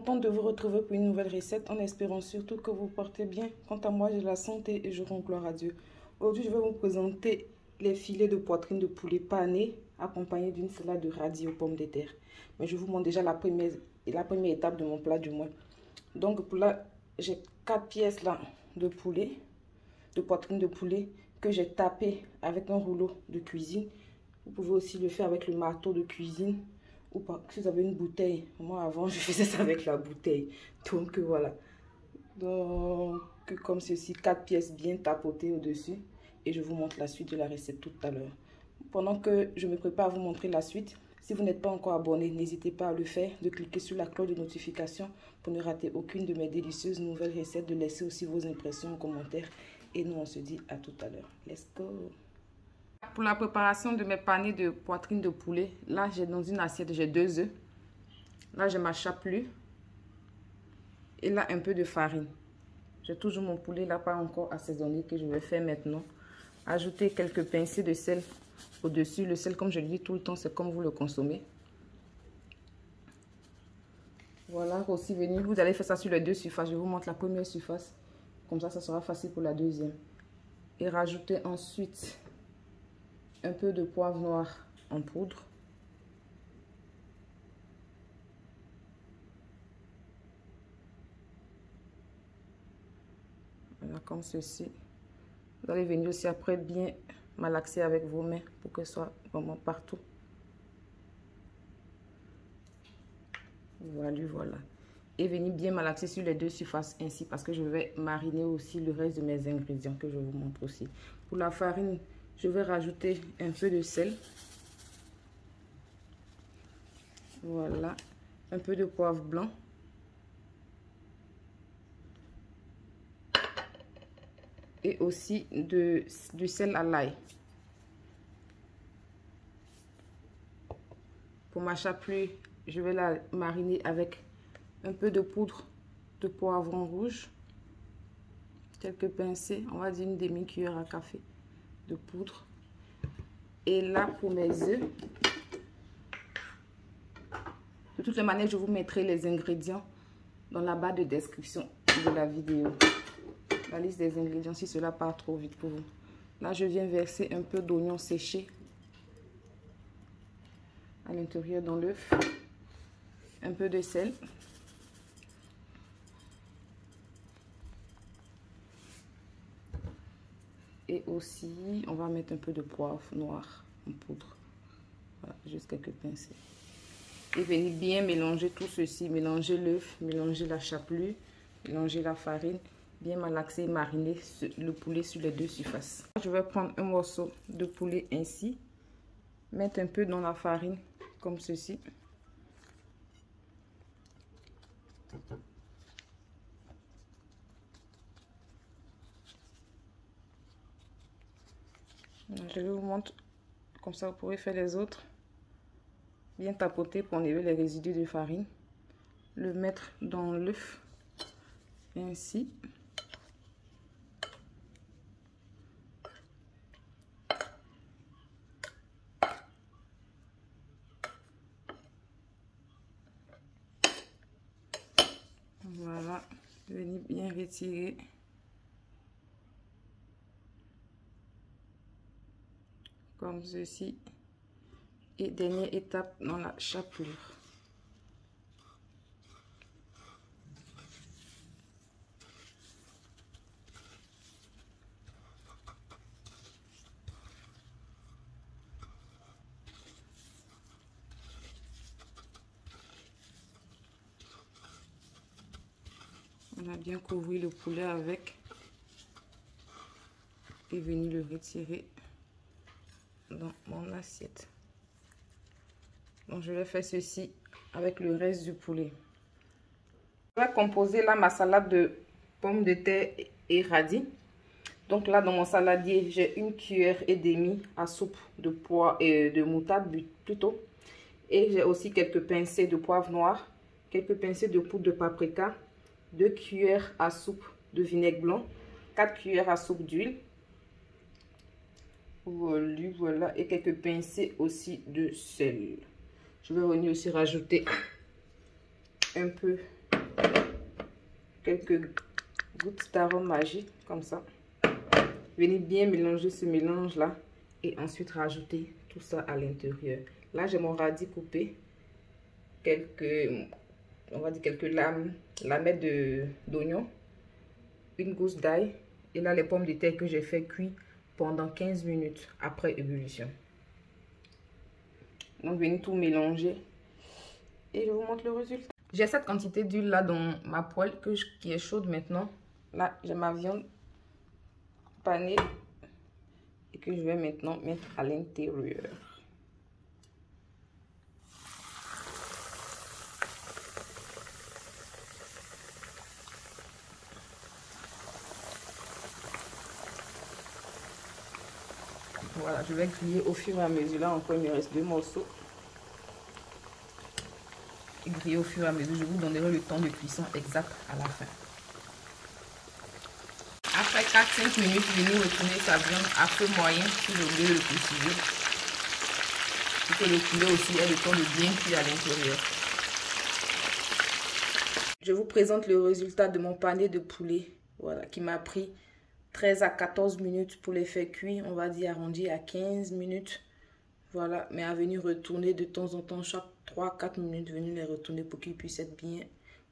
contente de vous retrouver pour une nouvelle recette en espérant surtout que vous portez bien. Quant à moi, j'ai la santé et je rends gloire à Dieu. Aujourd'hui, je vais vous présenter les filets de poitrine de poulet pané accompagnés d'une salade de radis aux pommes de terre. Mais je vous montre déjà la première étape de mon plat du moins. Donc pour là, j'ai 4 pièces là de poulet, de poitrine de poulet que j'ai tapé avec un rouleau de cuisine. Vous pouvez aussi le faire avec le marteau de cuisine. Ou pas, si vous avez une bouteille. Moi avant je faisais ça avec la bouteille. Donc voilà. Donc comme ceci, 4 pièces bien tapotées au-dessus. Et je vous montre la suite de la recette tout à l'heure. Pendant que je me prépare à vous montrer la suite, si vous n'êtes pas encore abonné, n'hésitez pas à le faire, de cliquer sur la cloche de notification pour ne rater aucune de mes délicieuses nouvelles recettes, de laisser aussi vos impressions en commentaire. Et nous on se dit à tout à l'heure. Let's go! Pour la préparation de mes panés de poitrine de poulet, là j'ai dans une assiette, j'ai 2 œufs. Là j'ai ma chapelure. Et là un peu de farine. J'ai toujours mon poulet là pas encore assaisonné que je vais faire maintenant. Ajouter quelques pincées de sel au-dessus. Le sel, comme je le dis tout le temps, c'est comme vous le consommez. Voilà, aussi venir, vous allez faire ça sur les 2 surfaces. Je vous montre la première surface. Comme ça sera facile pour la deuxième. Et rajouter ensuite un peu de poivre noir en poudre. Voilà, comme ceci. Vous allez venir aussi après bien malaxer avec vos mains pour que ce soit vraiment partout. Voilà. Et venir bien malaxer sur les 2 surfaces ainsi parce que je vais mariner aussi le reste de mes ingrédients que je vous montre aussi. Pour la farine, je vais rajouter un peu de sel. Voilà. Un peu de poivre blanc. Et aussi du sel à l'ail. Pour ma chapelure, je vais la mariner avec un peu de poudre de poivron rouge. Quelques pincées, on va dire une demi-cuillère à café de poudre. Et là, pour mes œufs, de toutes les manières, je vous mettrai les ingrédients dans la barre de description de la vidéo. La liste des ingrédients si cela part trop vite pour vous. Là, je viens verser un peu d'oignon séché à l'intérieur dans l'œuf. Un peu de sel. Et aussi, on va mettre un peu de poivre noir en poudre. Voilà, juste quelques pincées. Et venir bien mélanger tout ceci. Mélanger l'œuf, mélanger la chapelure, mélanger la farine. Bien malaxer et mariner le poulet sur les 2 surfaces. Je vais prendre un morceau de poulet ainsi. Mettre un peu dans la farine comme ceci. Je vous montre comme ça vous pourrez faire les autres. Bien tapoter pour enlever les résidus de farine. Le mettre dans l'œuf ainsi. Voilà, venez bien retirer. Comme ceci. Et dernière étape dans la chapelure. On a bien couvert le poulet avec et venir le retirer dans mon assiette. Donc je vais faire ceci avec le reste du poulet. Je vais composer là ma salade de pommes de terre et radis. Donc là dans mon saladier, j'ai 1,5 cuillère à soupe de pois et de moutarde plutôt. Et j'ai aussi quelques pincées de poivre noir, quelques pincées de poudre de paprika, 2 cuillères à soupe de vinaigre blanc, 4 cuillères à soupe d'huile. Voilà, et quelques pincées aussi de sel. Je vais venir aussi rajouter un peu quelques gouttes d'arôme magique comme ça. Venez bien mélanger ce mélange là et ensuite rajouter tout ça à l'intérieur. Là j'ai mon radis coupé, on va dire quelques lamettes d'oignon, une gousse d'ail et là les pommes de terre que j'ai fait cuire pendant 15 minutes après ébullition. Donc venez tout mélanger et je vous montre le résultat. J'ai cette quantité d'huile là dans ma poêle qui est chaude maintenant. Là j'ai ma viande panée et que je vais maintenant mettre à l'intérieur. Voilà, je vais griller au fur et à mesure. Là encore, il me reste 2 morceaux. Et griller au fur et à mesure. Je vous donnerai le temps de cuisson exact à la fin. Après 4-5 minutes, venez retourner sa viande à feu moyen si vous voulez le préciser. Pour que le poulet aussi ait le temps de bien cuire à l'intérieur. Je vous présente le résultat de mon panier de poulet. Voilà, qui m'a pris 13 à 14 minutes pour les faire cuire. On va dire arrondi à 15 minutes. Voilà, mais à venir retourner de temps en temps, chaque 3-4 minutes, venir les retourner pour qu'ils puissent être bien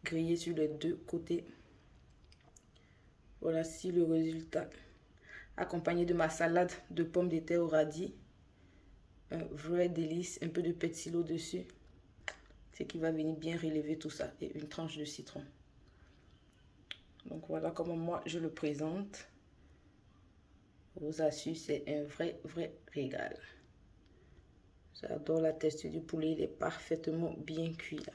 grillés sur les deux côtés. Voilà, si le résultat. Accompagné de ma salade de pommes de terre au radis. Un vrai délice, un peu de persil au-dessus. C'est qui va venir bien relever tout ça. Et une tranche de citron. Donc voilà comment moi je le présente. Je vous assure, c'est un vrai régal. J'adore la texture du poulet, il est parfaitement bien cuit là.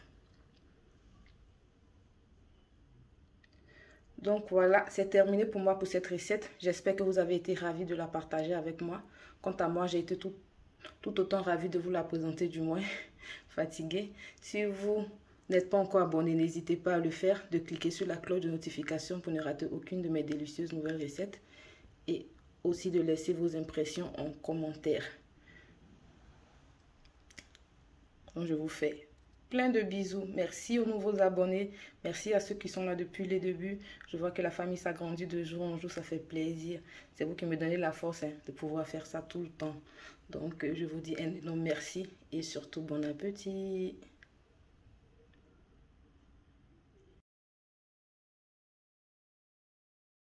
Donc voilà, c'est terminé pour moi pour cette recette. J'espère que vous avez été ravis de la partager avec moi. Quant à moi, j'ai été tout autant ravie de vous la présenter, du moins fatiguée. Si vous n'êtes pas encore abonné, n'hésitez pas à le faire, de cliquer sur la cloche de notification pour ne rater aucune de mes délicieuses nouvelles recettes. Et aussi de laisser vos impressions en commentaire. Donc je vous fais plein de bisous. Merci aux nouveaux abonnés. Merci à ceux qui sont là depuis les débuts. Je vois que la famille s'agrandit de jour en jour. Ça fait plaisir. C'est vous qui me donnez la force de pouvoir faire ça tout le temps. Donc je vous dis un énorme merci et surtout bon appétit.